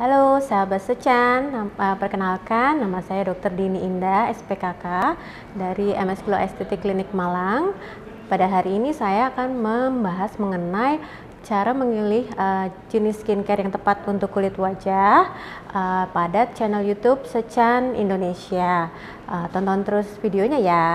Halo sahabat Secan, perkenalkan nama saya Dr. Dini Indah, SPKK dari MS Glow Estetik Klinik Malang. Pada hari ini saya akan membahas mengenai cara memilih jenis skincare yang tepat untuk kulit wajah pada channel YouTube Secan Indonesia. Tonton terus videonya ya.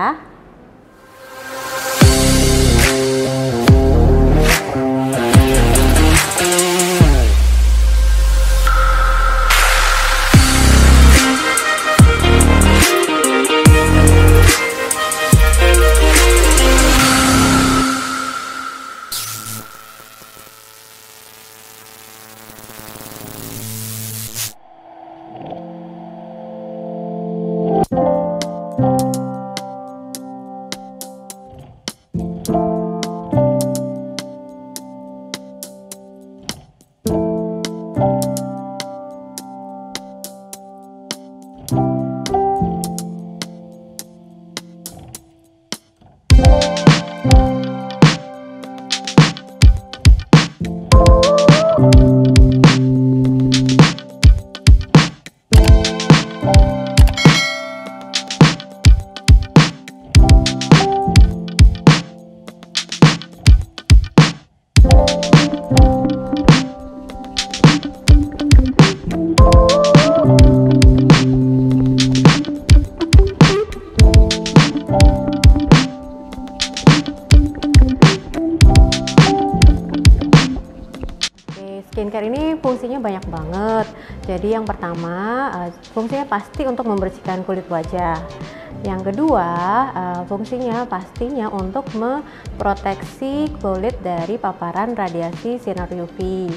Skincare ini fungsinya banyak banget. Jadi yang pertama, fungsinya pasti untuk membersihkan kulit wajah. Yang kedua, fungsinya pastinya untuk memproteksi kulit dari paparan radiasi sinar UV.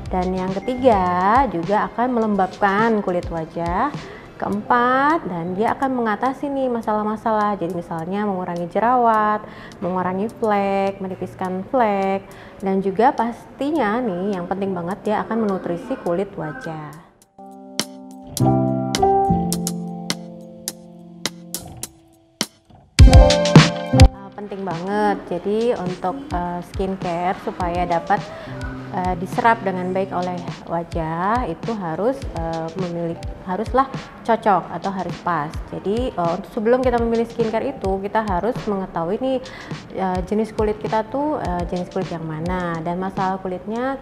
Dan yang ketiga, juga akan melembabkan kulit wajah. Keempat, dan dia akan mengatasi nih masalah-masalah, jadi misalnya mengurangi jerawat, mengurangi flek, menipiskan flek, dan juga pastinya nih yang penting banget dia akan menutrisi kulit wajah. Penting banget, jadi untuk skincare supaya dapat diserap dengan baik oleh wajah itu haruslah cocok atau harus pas. Jadi sebelum kita memilih skincare itu kita harus mengetahui nih jenis kulit kita tuh jenis kulit yang mana dan masalah kulitnya,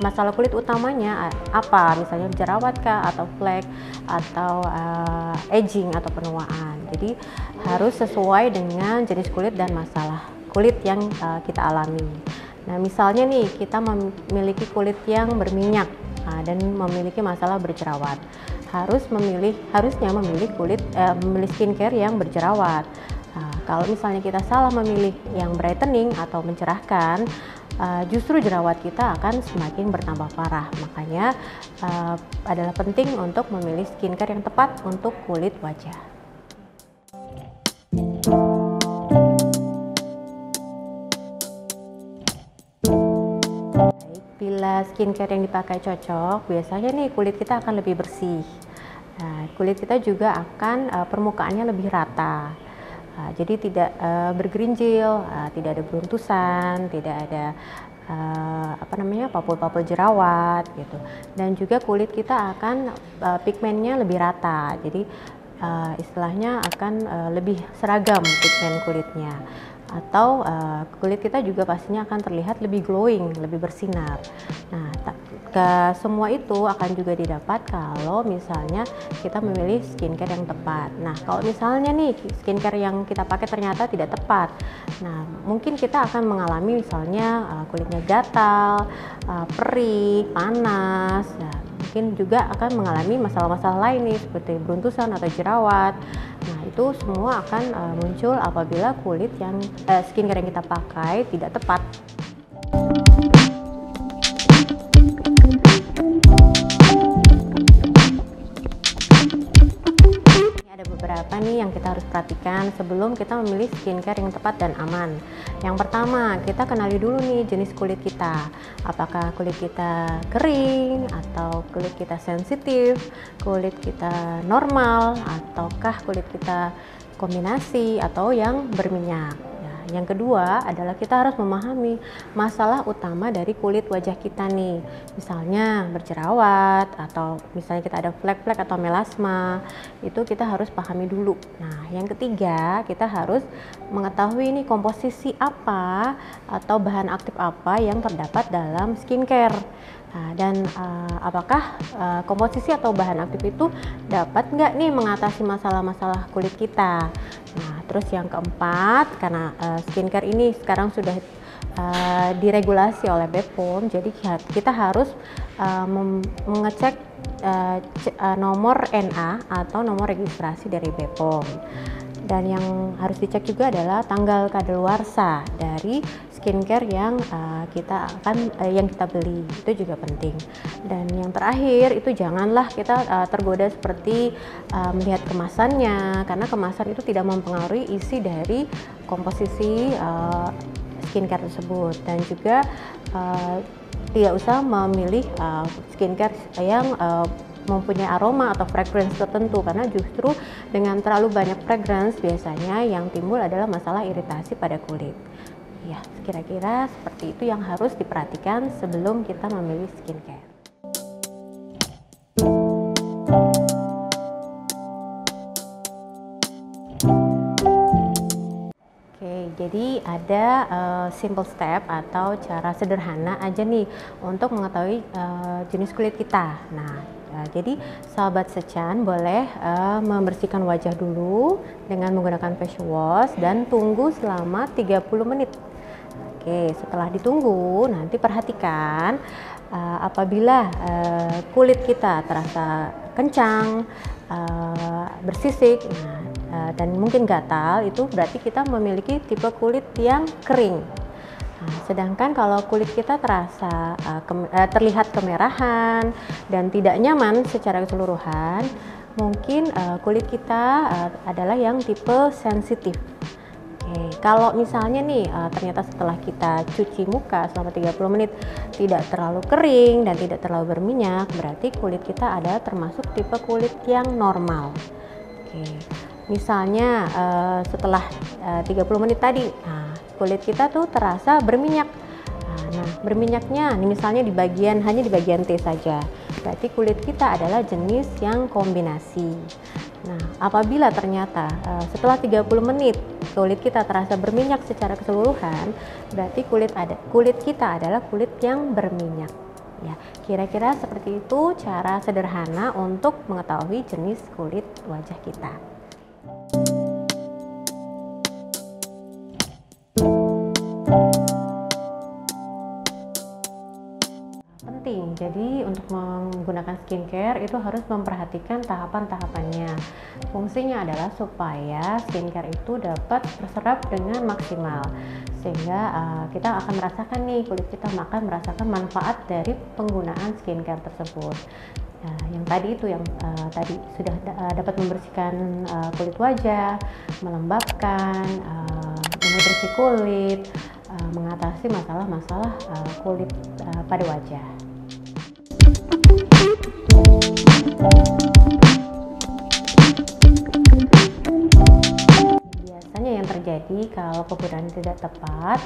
masalah kulit utamanya apa, misalnya jerawat kah atau flek atau aging atau penuaan. Jadi harus sesuai dengan jenis kulit dan masalah kulit yang kita alami. Nah, misalnya nih kita memiliki kulit yang berminyak dan memiliki masalah berjerawat, harusnya memilih skincare yang berjerawat. Kalau misalnya kita salah memilih yang brightening atau mencerahkan, justru jerawat kita akan semakin bertambah parah. Makanya adalah penting untuk memilih skincare yang tepat untuk kulit wajah. Bila skincare yang dipakai cocok, biasanya nih kulit kita akan lebih bersih. Nah, kulit kita juga akan permukaannya lebih rata. Jadi tidak bergerinjil, tidak ada beruntusan, tidak ada papul-papul jerawat gitu. Dan juga kulit kita akan pigmennya lebih rata. Jadi istilahnya akan lebih seragam pigmen kulitnya. Atau kulit kita juga pastinya akan terlihat lebih glowing, lebih bersinar. Nah, semua itu akan juga didapat kalau misalnya kita memilih skincare yang tepat. Nah, kalau misalnya nih skincare yang kita pakai ternyata tidak tepat, nah mungkin kita akan mengalami misalnya kulitnya gatal, perih, panas. Nah, mungkin juga akan mengalami masalah-masalah lain nih seperti beruntusan atau jerawat. Nah, itu semua akan muncul apabila skincare yang kita pakai tidak tepat. Ada beberapa nih yang kita harus perhatikan sebelum kita memilih skincare yang tepat dan aman. Yang pertama, kita kenali dulu nih jenis kulit kita. Apakah kulit kita kering atau kulit kita sensitif, kulit kita normal, ataukah kulit kita kombinasi atau yang berminyak. Nah, yang kedua adalah kita harus memahami masalah utama dari kulit wajah kita nih. Misalnya berjerawat atau misalnya kita ada flek-flek atau melasma, itu kita harus pahami dulu. Nah, yang ketiga kita harus mengetahui nih komposisi apa atau bahan aktif apa yang terdapat dalam skincare. Nah, dan apakah komposisi atau bahan aktif itu dapat nggak nih mengatasi masalah-masalah kulit kita. Nah, terus yang keempat, karena skincare ini sekarang sudah diregulasi oleh BPOM, jadi kita harus mengecek nomor NA atau nomor registrasi dari BPOM. Dan yang harus dicek juga adalah tanggal kadaluarsa dari skincare yang yang kita beli, itu juga penting. Dan yang terakhir itu janganlah kita tergoda seperti melihat kemasannya, karena kemasan itu tidak mempengaruhi isi dari komposisi skincare tersebut. Dan juga tidak usah memilih skincare yang mempunyai aroma atau fragrance tertentu, karena justru dengan terlalu banyak fragrance biasanya yang timbul adalah masalah iritasi pada kulit. Ya, kira-kira seperti itu yang harus diperhatikan sebelum kita memilih skincare. Jadi ada simple step atau cara sederhana aja nih untuk mengetahui jenis kulit kita. Nah, jadi sahabat Sechan boleh membersihkan wajah dulu dengan menggunakan face wash dan tunggu selama 30 menit. Oke, setelah ditunggu nanti perhatikan apabila kulit kita terasa kencang, bersisik, dan mungkin gatal, itu berarti kita memiliki tipe kulit yang kering. Nah, sedangkan kalau kulit kita terasa terlihat kemerahan dan tidak nyaman secara keseluruhan, mungkin kulit kita adalah yang tipe sensitif. Oke, kalau misalnya nih ternyata setelah kita cuci muka selama 30 menit tidak terlalu kering dan tidak terlalu berminyak, berarti kulit kita ada termasuk tipe kulit yang normal. Oke, misalnya setelah 30 menit tadi, kulit kita tuh terasa berminyak. Nah, berminyaknya ini misalnya hanya di bagian T saja, berarti kulit kita adalah jenis yang kombinasi. Nah, apabila ternyata setelah 30 menit kulit kita terasa berminyak secara keseluruhan, berarti kulit kita adalah kulit yang berminyak. Ya, kira-kira seperti itu cara sederhana untuk mengetahui jenis kulit wajah kita. Penting, jadi untuk menggunakan skincare itu harus memperhatikan tahapan-tahapannya. Fungsinya adalah supaya skincare itu dapat terserap dengan maksimal, sehingga kita akan merasakan nih, kulit kita akan merasakan manfaat dari penggunaan skincare tersebut. Yang tadi itu tadi sudah dapat membersihkan kulit wajah, melembabkan, menutrisi kulit, mengatasi masalah-masalah kulit pada wajah. Biasanya yang terjadi kalau penggunaan tidak tepat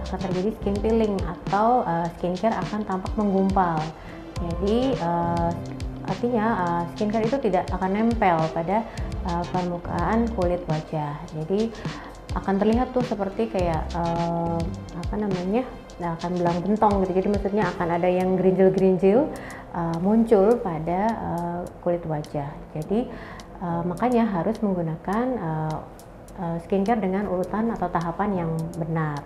akan terjadi skin peeling atau skincare akan tampak menggumpal. Jadi artinya skincare itu tidak akan nempel pada permukaan kulit wajah. Jadi akan terlihat tuh seperti kayak akan belang bentong gitu. Jadi maksudnya akan ada yang gerinjil-gerinjil muncul pada kulit wajah. Jadi makanya harus menggunakan skincare dengan urutan atau tahapan yang benar.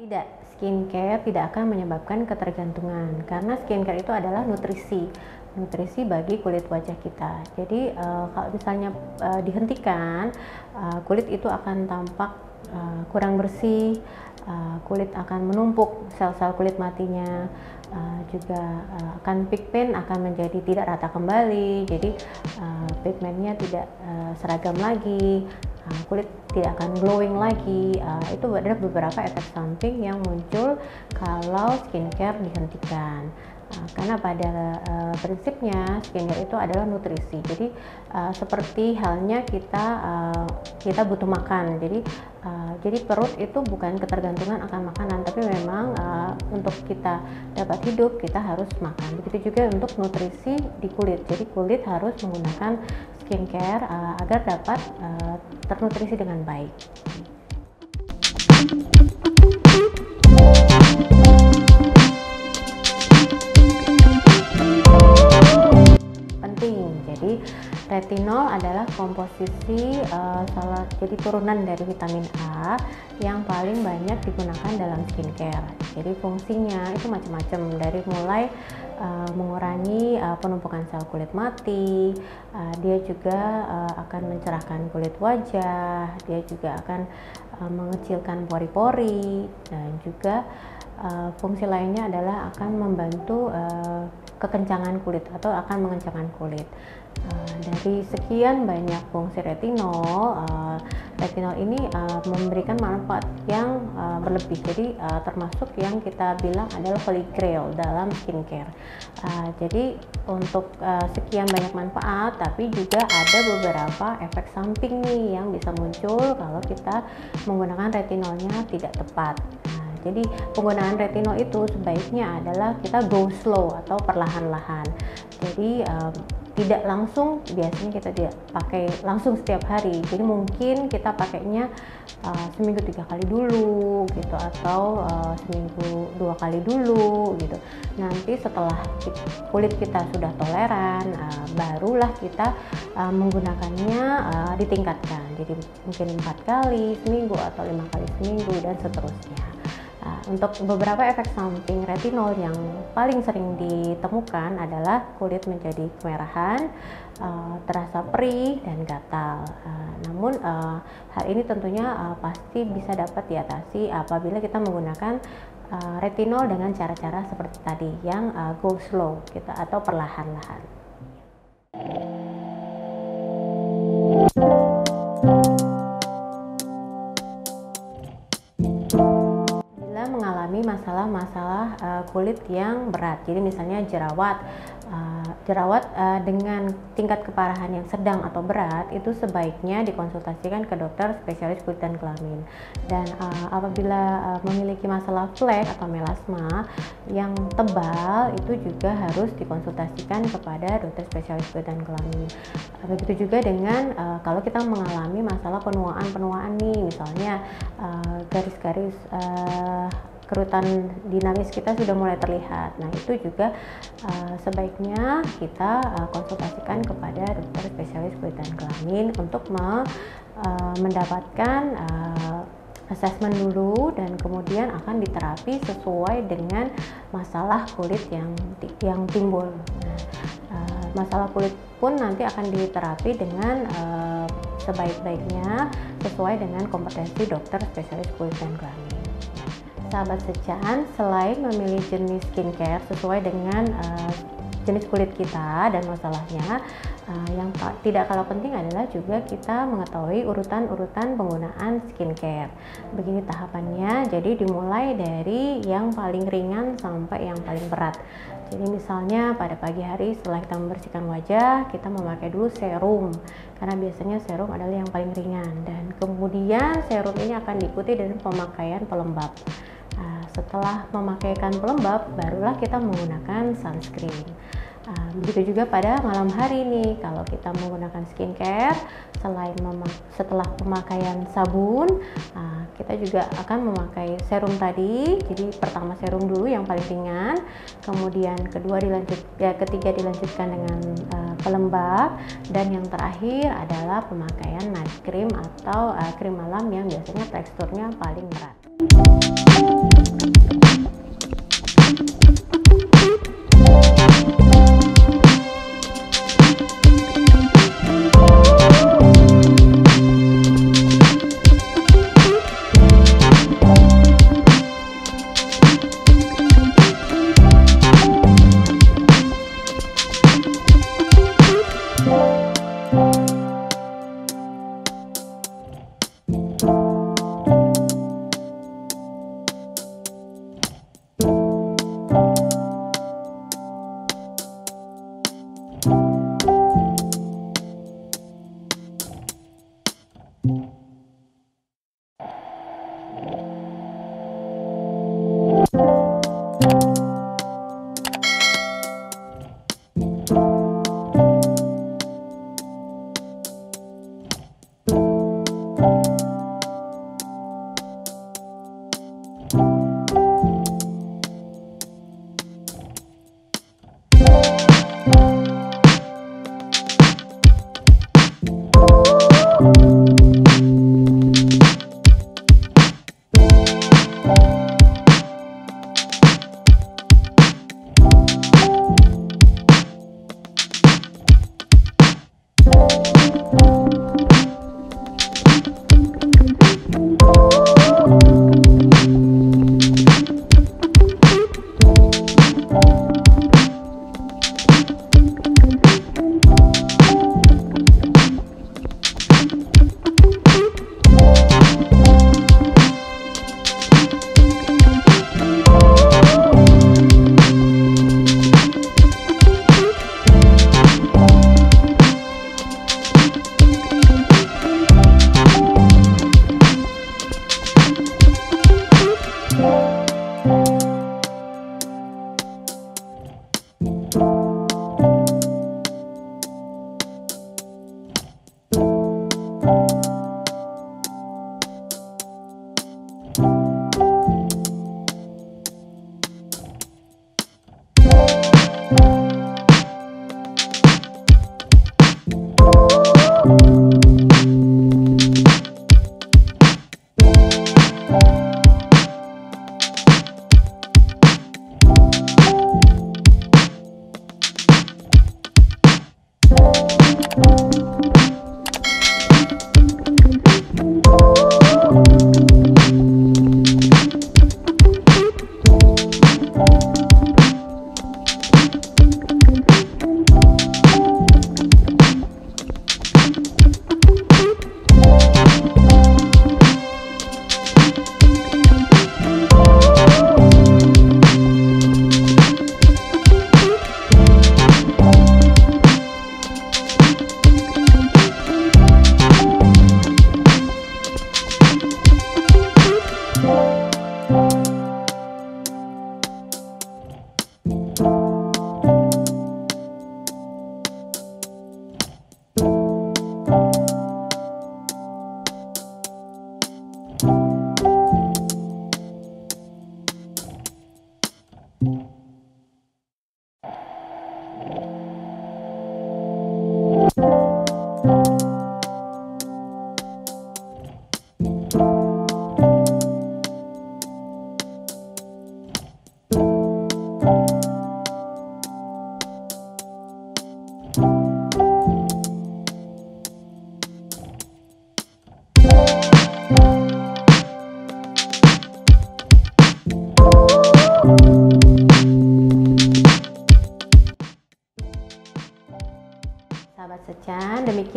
Tidak, skincare tidak akan menyebabkan ketergantungan, karena skincare itu adalah nutrisi bagi kulit wajah kita. Jadi kalau misalnya dihentikan, kulit itu akan tampak kurang bersih, kulit akan menumpuk sel-sel kulit matinya, juga akan pigmen akan menjadi tidak rata kembali, jadi pigmennya tidak seragam lagi, kulit tidak akan glowing lagi. Itu adalah beberapa efek samping yang muncul kalau skincare dihentikan. Karena pada prinsipnya skincare itu adalah nutrisi. Jadi seperti halnya kita butuh makan. Jadi perut itu bukan ketergantungan akan makanan, tapi memang untuk kita dapat hidup kita harus makan. Begitu juga untuk nutrisi di kulit. Jadi kulit harus menggunakan skincare agar dapat ternutrisi dengan baik. Penting. Jadi retinol adalah komposisi jadi turunan dari vitamin A yang paling banyak digunakan dalam skincare. Jadi fungsinya itu macam-macam, dari mulai mengurangi penumpukan sel kulit mati, dia juga akan mencerahkan kulit wajah, dia juga akan mengecilkan pori-pori, dan juga fungsi lainnya adalah akan membantu kekencangan kulit atau akan mengencangkan kulit. Dari sekian banyak fungsi retinol, retinol ini memberikan manfaat yang berlebih. Jadi termasuk yang kita bilang adalah holy grail dalam skincare. Jadi untuk sekian banyak manfaat, tapi juga ada beberapa efek samping nih yang bisa muncul kalau kita menggunakan retinolnya tidak tepat. Jadi penggunaan retinol itu sebaiknya adalah kita go slow atau perlahan-lahan. Jadi tidak langsung, biasanya kita tidak pakai langsung setiap hari. Jadi mungkin kita pakainya seminggu 3 kali dulu gitu, atau seminggu 2 kali dulu gitu. Nanti setelah kulit kita sudah toleran, barulah kita menggunakannya ditingkatkan. Jadi mungkin 4 kali seminggu atau 5 kali seminggu dan seterusnya. Untuk beberapa efek samping retinol yang paling sering ditemukan adalah kulit menjadi kemerahan, terasa perih dan gatal. Namun hal ini tentunya pasti bisa dapat diatasi apabila kita menggunakan retinol dengan cara-cara seperti tadi yang go slow gitu, atau perlahan-lahan. Mengalami masalah-masalah kulit yang berat, jadi misalnya jerawat dengan tingkat keparahan yang sedang atau berat, itu sebaiknya dikonsultasikan ke dokter spesialis kulit dan kelamin. Dan apabila memiliki masalah flek atau melasma yang tebal, itu juga harus dikonsultasikan kepada dokter spesialis kulit dan kelamin. Begitu juga dengan kalau kita mengalami masalah penuaan nih, misalnya garis-garis kerutan dinamis kita sudah mulai terlihat. Nah, itu juga sebaiknya kita konsultasikan kepada dokter spesialis kulit dan kelamin untuk mendapatkan assessment dulu, dan kemudian akan diterapi sesuai dengan masalah kulit yang timbul. Nah, masalah kulit pun nanti akan diterapi dengan sebaik-baiknya sesuai dengan kompetensi dokter spesialis kulit dan kelamin. Sahabat Secan, selain memilih jenis skincare sesuai dengan jenis kulit kita dan masalahnya, yang tidak kalah penting adalah juga kita mengetahui urutan-urutan penggunaan skincare. Begini tahapannya, jadi dimulai dari yang paling ringan sampai yang paling berat. Jadi misalnya pada pagi hari setelah kita membersihkan wajah, kita memakai dulu serum, karena biasanya serum adalah yang paling ringan, dan kemudian serum ini akan diikuti dengan pemakaian pelembab. Setelah memakaikan pelembab, barulah kita menggunakan sunscreen. Begitu juga pada malam hari nih, kalau kita menggunakan skincare, setelah pemakaian sabun, kita juga akan memakai serum tadi. Jadi pertama serum dulu yang paling ringan, kemudian ketiga dilanjutkan dengan pelembab, dan yang terakhir adalah pemakaian night cream atau krim malam yang biasanya teksturnya paling berat.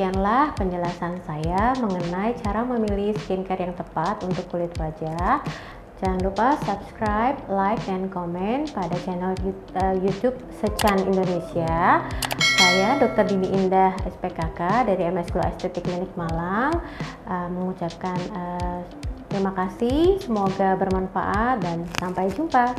demikianlah penjelasan saya mengenai cara memilih skincare yang tepat untuk kulit wajah. Jangan lupa subscribe, like, dan komen pada channel YouTube Sechan Indonesia. Saya Dr. Dini Indah SPKK dari MS Glow Estetik Klinik Malang mengucapkan terima kasih, semoga bermanfaat dan sampai jumpa.